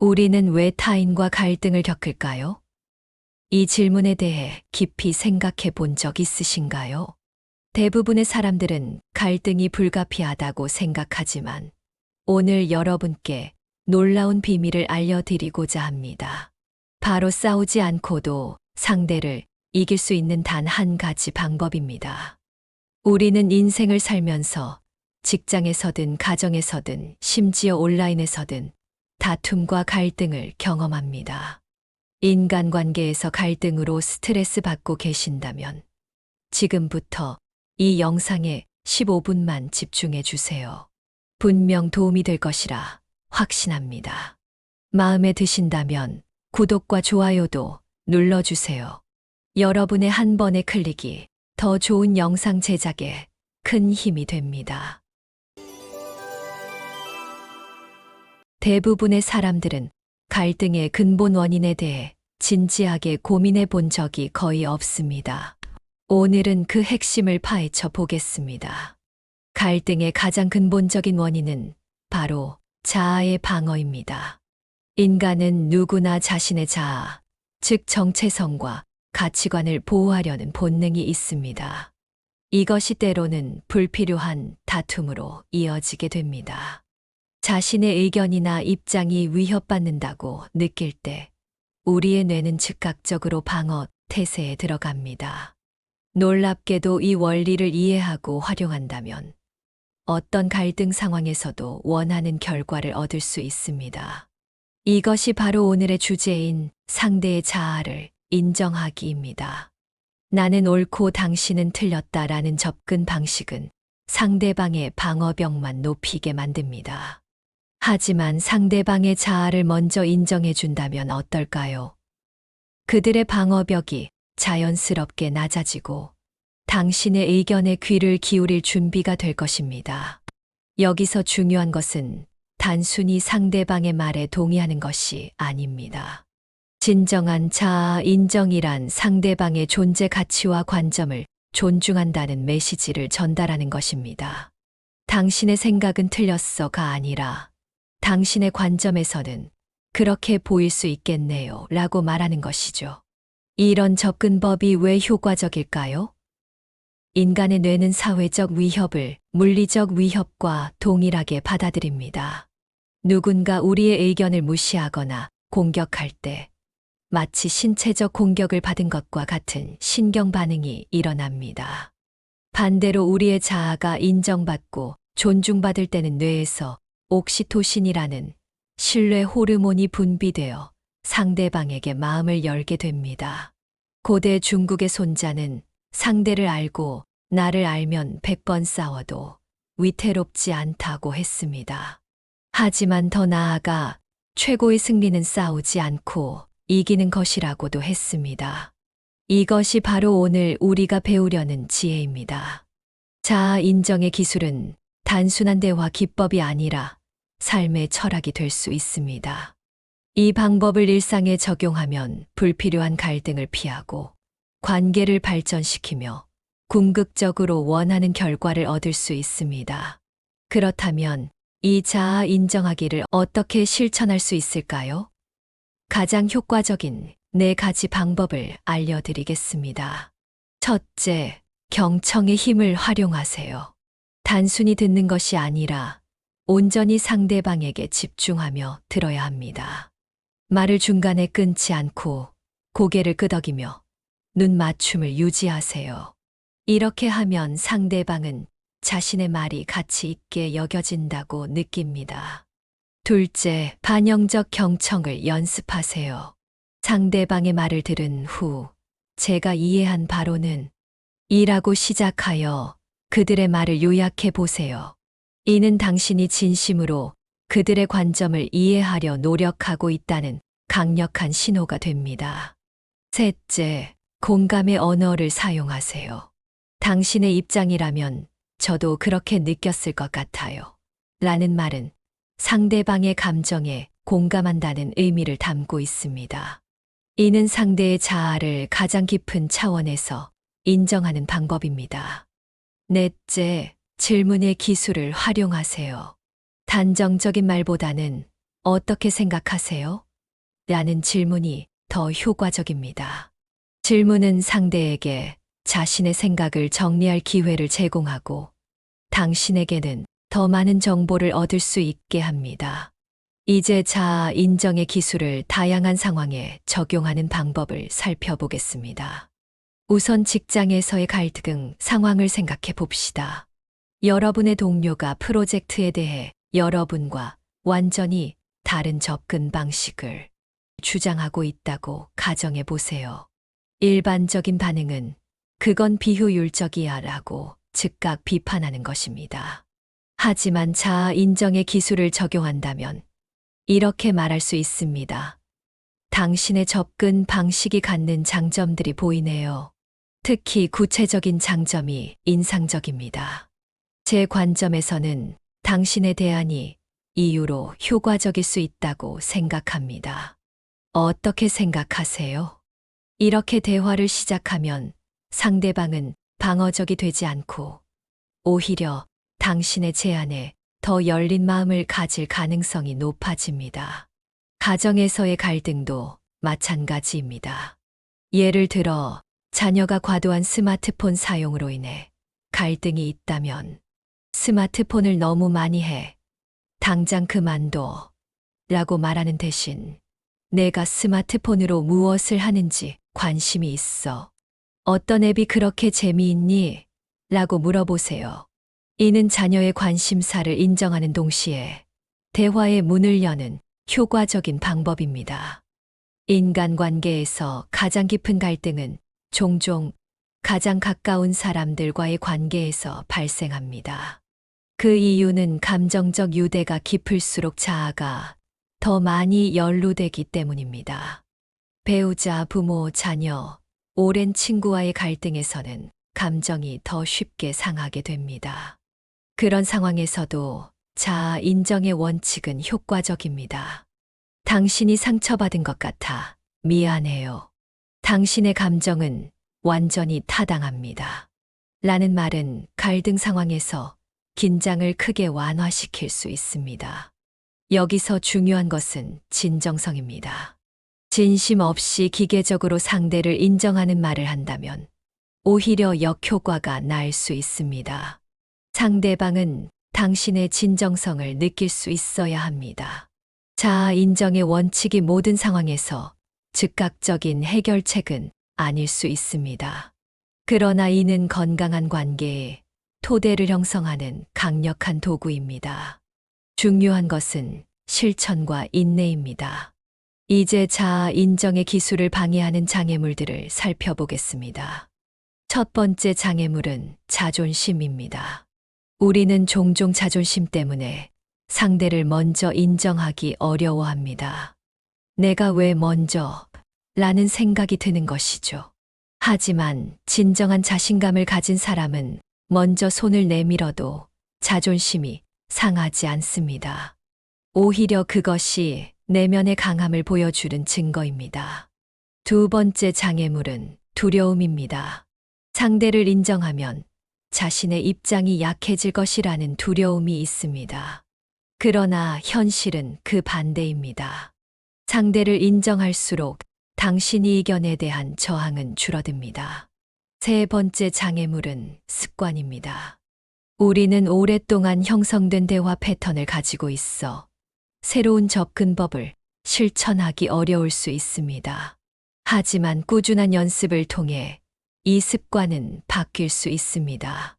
우리는 왜 타인과 갈등을 겪을까요? 이 질문에 대해 깊이 생각해 본 적 있으신가요? 대부분의 사람들은 갈등이 불가피하다고 생각하지만 오늘 여러분께 놀라운 비밀을 알려드리고자 합니다. 바로 싸우지 않고도 상대를 이길 수 있는 단 한 가지 방법입니다. 우리는 인생을 살면서 직장에서든 가정에서든 심지어 온라인에서든 다툼과 갈등을 경험합니다. 인간관계에서 갈등으로 스트레스 받고 계신다면 지금부터 이 영상에 15분만 집중해 주세요. 분명 도움이 될 것이라 확신합니다. 마음에 드신다면 구독과 좋아요도 눌러주세요. 여러분의 한 번의 클릭이 더 좋은 영상 제작에 큰 힘이 됩니다. 대부분의 사람들은 갈등의 근본 원인에 대해 진지하게 고민해 본 적이 거의 없습니다. 오늘은 그 핵심을 파헤쳐 보겠습니다. 갈등의 가장 근본적인 원인은 바로 자아의 방어입니다. 인간은 누구나 자신의 자아, 즉 정체성과 가치관을 보호하려는 본능이 있습니다. 이것이 때로는 불필요한 다툼으로 이어지게 됩니다. 자신의 의견이나 입장이 위협받는다고 느낄 때 우리의 뇌는 즉각적으로 방어 태세에 들어갑니다. 놀랍게도 이 원리를 이해하고 활용한다면 어떤 갈등 상황에서도 원하는 결과를 얻을 수 있습니다. 이것이 바로 오늘의 주제인 상대의 자아를 인정하기입니다. 나는 옳고 당신은 틀렸다라는 접근 방식은 상대방의 방어벽만 높이게 만듭니다. 하지만 상대방의 자아를 먼저 인정해 준다면 어떨까요? 그들의 방어벽이 자연스럽게 낮아지고 당신의 의견에 귀를 기울일 준비가 될 것입니다. 여기서 중요한 것은 단순히 상대방의 말에 동의하는 것이 아닙니다. 진정한 자아 인정이란 상대방의 존재 가치와 관점을 존중한다는 메시지를 전달하는 것입니다. 당신의 생각은 틀렸어가 아니라 당신의 관점에서는 그렇게 보일 수 있겠네요 라고 말하는 것이죠. 이런 접근법이 왜 효과적일까요? 인간의 뇌는 사회적 위협을 물리적 위협과 동일하게 받아들입니다. 누군가 우리의 의견을 무시하거나 공격할 때 마치 신체적 공격을 받은 것과 같은 신경 반응이 일어납니다. 반대로 우리의 자아가 인정받고 존중받을 때는 뇌에서 옥시토신이라는 신뢰 호르몬이 분비되어 상대방에게 마음을 열게 됩니다. 고대 중국의 손자는 상대를 알고 나를 알면 100번 싸워도 위태롭지 않다고 했습니다. 하지만 더 나아가 최고의 승리는 싸우지 않고 이기는 것이라고도 했습니다. 이것이 바로 오늘 우리가 배우려는 지혜입니다. 자아 인정의 기술은 단순한 대화 기법이 아니라 삶의 철학이 될 수 있습니다. 이 방법을 일상에 적용하면 불필요한 갈등을 피하고 관계를 발전시키며 궁극적으로 원하는 결과를 얻을 수 있습니다. 그렇다면 이 자아 인정하기를 어떻게 실천할 수 있을까요? 가장 효과적인 4가지 방법을 알려드리겠습니다. 첫째, 경청의 힘을 활용하세요. 단순히 듣는 것이 아니라 온전히 상대방에게 집중하며 들어야 합니다. 말을 중간에 끊지 않고 고개를 끄덕이며 눈 맞춤을 유지하세요. 이렇게 하면 상대방은 자신의 말이 가치 있게 여겨진다고 느낍니다. 둘째, 반영적 경청을 연습하세요. 상대방의 말을 들은 후 제가 이해한 바로는 이라고 시작하여 그들의 말을 요약해 보세요. 이는 당신이 진심으로 그들의 관점을 이해하려 노력하고 있다는 강력한 신호가 됩니다. 셋째, 공감의 언어를 사용하세요. 당신의 입장이라면 저도 그렇게 느꼈을 것 같아요. 라는 말은 상대방의 감정에 공감한다는 의미를 담고 있습니다. 이는 상대의 자아를 가장 깊은 차원에서 인정하는 방법입니다. 넷째, 질문의 기술을 활용하세요. 단정적인 말보다는 어떻게 생각하세요? 라는 질문이 더 효과적입니다. 질문은 상대에게 자신의 생각을 정리할 기회를 제공하고 당신에게는 더 많은 정보를 얻을 수 있게 합니다. 이제 자아 인정의 기술을 다양한 상황에 적용하는 방법을 살펴보겠습니다. 우선 직장에서의 갈등 상황을 생각해 봅시다. 여러분의 동료가 프로젝트에 대해 여러분과 완전히 다른 접근 방식을 주장하고 있다고 가정해 보세요. 일반적인 반응은 그건 비효율적이야 라고 즉각 비판하는 것입니다. 하지만 자아 인정의 기술을 적용한다면 이렇게 말할 수 있습니다. 당신의 접근 방식이 갖는 장점들이 보이네요. 특히 구체적인 장점이 인상적입니다. 제 관점에서는 당신의 대안이 이유로 효과적일 수 있다고 생각합니다. 어떻게 생각하세요? 이렇게 대화를 시작하면 상대방은 방어적이 되지 않고 오히려 당신의 제안에 더 열린 마음을 가질 가능성이 높아집니다. 가정에서의 갈등도 마찬가지입니다. 예를 들어 자녀가 과도한 스마트폰 사용으로 인해 갈등이 있다면 스마트폰을 너무 많이 해. 당장 그만둬. 라고 말하는 대신 내가 스마트폰으로 무엇을 하는지 관심이 있어. 어떤 앱이 그렇게 재미있니? 라고 물어보세요. 이는 자녀의 관심사를 인정하는 동시에 대화의 문을 여는 효과적인 방법입니다. 인간관계에서 가장 깊은 갈등은 종종 가장 가까운 사람들과의 관계에서 발생합니다. 그 이유는 감정적 유대가 깊을수록 자아가 더 많이 연루되기 때문입니다. 배우자, 부모, 자녀, 오랜 친구와의 갈등에서는 감정이 더 쉽게 상하게 됩니다. 그런 상황에서도 자아 인정의 원칙은 효과적입니다. 당신이 상처받은 것 같아 미안해요. 당신의 감정은 완전히 타당합니다. 라는 말은 갈등 상황에서 긴장을 크게 완화시킬 수 있습니다. 여기서 중요한 것은 진정성입니다. 진심 없이 기계적으로 상대를 인정하는 말을 한다면 오히려 역효과가 날 수 있습니다. 상대방은 당신의 진정성을 느낄 수 있어야 합니다. 자아 인정의 원칙이 모든 상황에서 즉각적인 해결책은 아닐 수 있습니다. 그러나 이는 건강한 관계에 토대를 형성하는 강력한 도구입니다. 중요한 것은 실천과 인내입니다. 이제 자아 인정의 기술을 방해하는 장애물들을 살펴보겠습니다. 첫 번째 장애물은 자존심입니다. 우리는 종종 자존심 때문에 상대를 먼저 인정하기 어려워합니다. 내가 왜 먼저? 라는 생각이 드는 것이죠. 하지만 진정한 자신감을 가진 사람은 먼저 손을 내밀어도 자존심이 상하지 않습니다. 오히려 그것이 내면의 강함을 보여주는 증거입니다. 두 번째 장애물은 두려움입니다. 상대를 인정하면 자신의 입장이 약해질 것이라는 두려움이 있습니다. 그러나 현실은 그 반대입니다. 상대를 인정할수록 당신이 이견에 대한 저항은 줄어듭니다. 세 번째 장애물은 습관입니다. 우리는 오랫동안 형성된 대화 패턴을 가지고 있어 새로운 접근법을 실천하기 어려울 수 있습니다. 하지만 꾸준한 연습을 통해 이 습관은 바뀔 수 있습니다.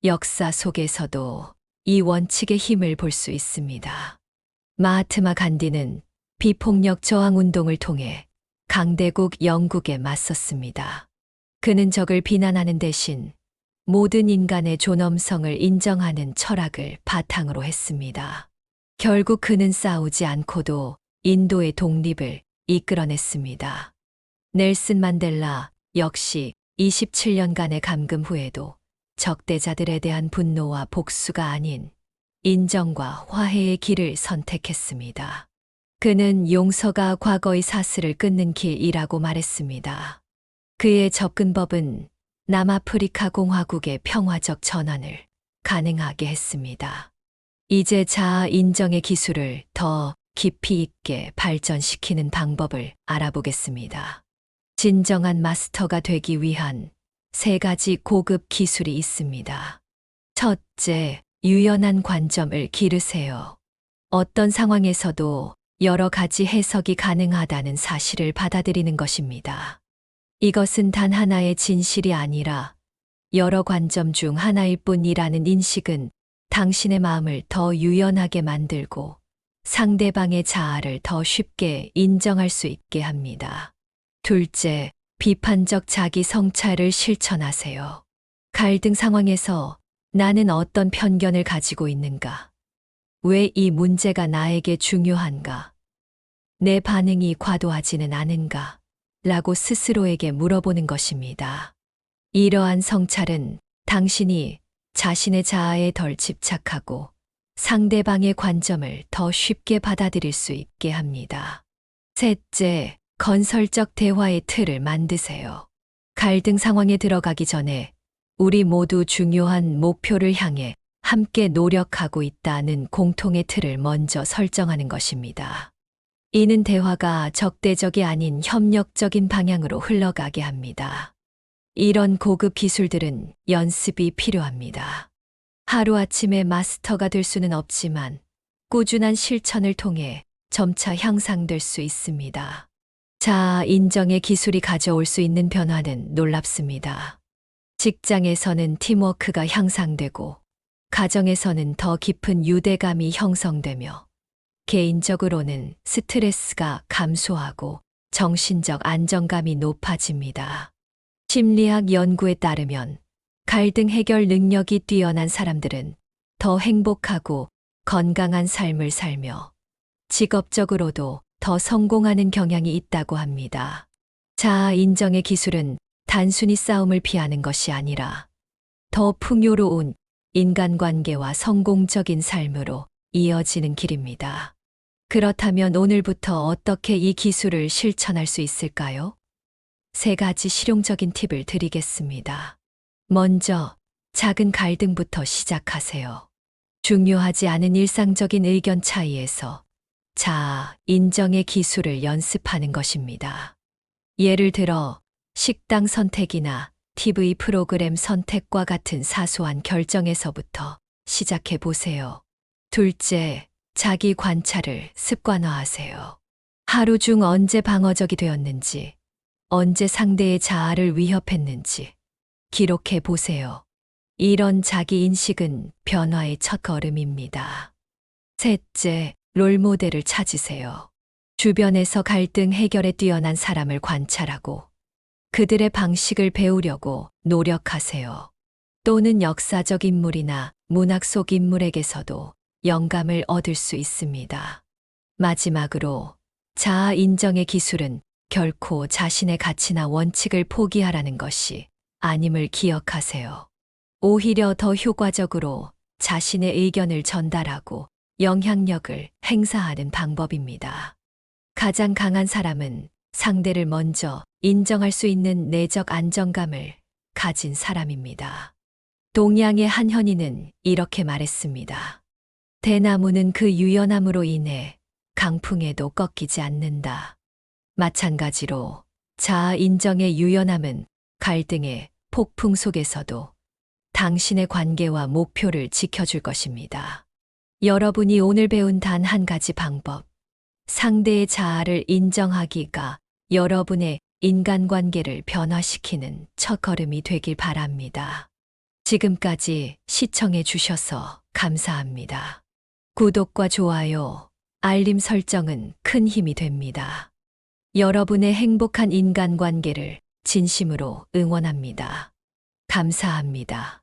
역사 속에서도 이 원칙의 힘을 볼 수 있습니다. 마하트마 간디는 비폭력 저항 운동을 통해 강대국 영국에 맞섰습니다. 그는 적을 비난하는 대신 모든 인간의 존엄성을 인정하는 철학을 바탕으로 했습니다. 결국 그는 싸우지 않고도 인도의 독립을 이끌어냈습니다. 넬슨 만델라 역시 27년간의 감금 후에도 적대자들에 대한 분노와 복수가 아닌 인정과 화해의 길을 선택했습니다. 그는 용서가 과거의 사슬을 끊는 길이라고 말했습니다. 그의 접근법은 남아프리카 공화국의 평화적 전환을 가능하게 했습니다. 이제 자아 인정의 기술을 더 깊이 있게 발전시키는 방법을 알아보겠습니다. 진정한 마스터가 되기 위한 3가지 고급 기술이 있습니다. 첫째, 유연한 관점을 기르세요. 어떤 상황에서도 여러 가지 해석이 가능하다는 사실을 받아들이는 것입니다. 이것은 단 하나의 진실이 아니라 여러 관점 중 하나일 뿐이라는 인식은 당신의 마음을 더 유연하게 만들고 상대방의 자아를 더 쉽게 인정할 수 있게 합니다. 둘째, 비판적 자기 성찰을 실천하세요. 갈등 상황에서 나는 어떤 편견을 가지고 있는가? 왜 이 문제가 나에게 중요한가? 내 반응이 과도하지는 않은가? 라고 스스로에게 물어보는 것입니다. 이러한 성찰은 당신이 자신의 자아에 덜 집착하고 상대방의 관점을 더 쉽게 받아들일 수 있게 합니다. 셋째, 건설적 대화의 틀을 만드세요. 갈등 상황에 들어가기 전에 우리 모두 중요한 목표를 향해 함께 노력하고 있다는 공통의 틀을 먼저 설정하는 것입니다. 이는 대화가 적대적이 아닌 협력적인 방향으로 흘러가게 합니다. 이런 고급 기술들은 연습이 필요합니다. 하루아침에 마스터가 될 수는 없지만 꾸준한 실천을 통해 점차 향상될 수 있습니다. 자아 인정의 기술이 가져올 수 있는 변화는 놀랍습니다. 직장에서는 팀워크가 향상되고, 가정에서는 더 깊은 유대감이 형성되며, 개인적으로는 스트레스가 감소하고 정신적 안정감이 높아집니다. 심리학 연구에 따르면 갈등 해결 능력이 뛰어난 사람들은 더 행복하고 건강한 삶을 살며 직업적으로도 더 성공하는 경향이 있다고 합니다. 자아 인정의 기술은 단순히 싸움을 피하는 것이 아니라 더 풍요로운 인간관계와 성공적인 삶으로 이어지는 길입니다. 그렇다면 오늘부터 어떻게 이 기술을 실천할 수 있을까요? 3가지 실용적인 팁을 드리겠습니다. 먼저, 작은 갈등부터 시작하세요. 중요하지 않은 일상적인 의견 차이에서 자아, 인정의 기술을 연습하는 것입니다. 예를 들어, 식당 선택이나 TV 프로그램 선택과 같은 사소한 결정에서부터 시작해 보세요. 둘째, 자기 관찰을 습관화하세요. 하루 중 언제 방어적이 되었는지, 언제 상대의 자아를 위협했는지 기록해 보세요. 이런 자기 인식은 변화의 첫걸음입니다. 셋째, 롤모델을 찾으세요. 주변에서 갈등 해결에 뛰어난 사람을 관찰하고 그들의 방식을 배우려고 노력하세요. 또는 역사적 인물이나 문학 속 인물에게서도 영감을 얻을 수 있습니다. 마지막으로, 자아 인정의 기술은 결코 자신의 가치나 원칙을 포기하라는 것이 아님을 기억하세요. 오히려 더 효과적으로 자신의 의견을 전달하고 영향력을 행사하는 방법입니다. 가장 강한 사람은 상대를 먼저 인정할 수 있는 내적 안정감을 가진 사람입니다. 동양의 한 현인은 이렇게 말했습니다. 대나무는 그 유연함으로 인해 강풍에도 꺾이지 않는다. 마찬가지로 자아 인정의 유연함은 갈등의 폭풍 속에서도 당신의 관계와 목표를 지켜줄 것입니다. 여러분이 오늘 배운 단 한 가지 방법, 상대의 자아를 인정하기가 여러분의 인간관계를 변화시키는 첫걸음이 되길 바랍니다. 지금까지 시청해 주셔서 감사합니다. 구독과 좋아요, 알림 설정은 큰 힘이 됩니다. 여러분의 행복한 인간관계를 진심으로 응원합니다. 감사합니다.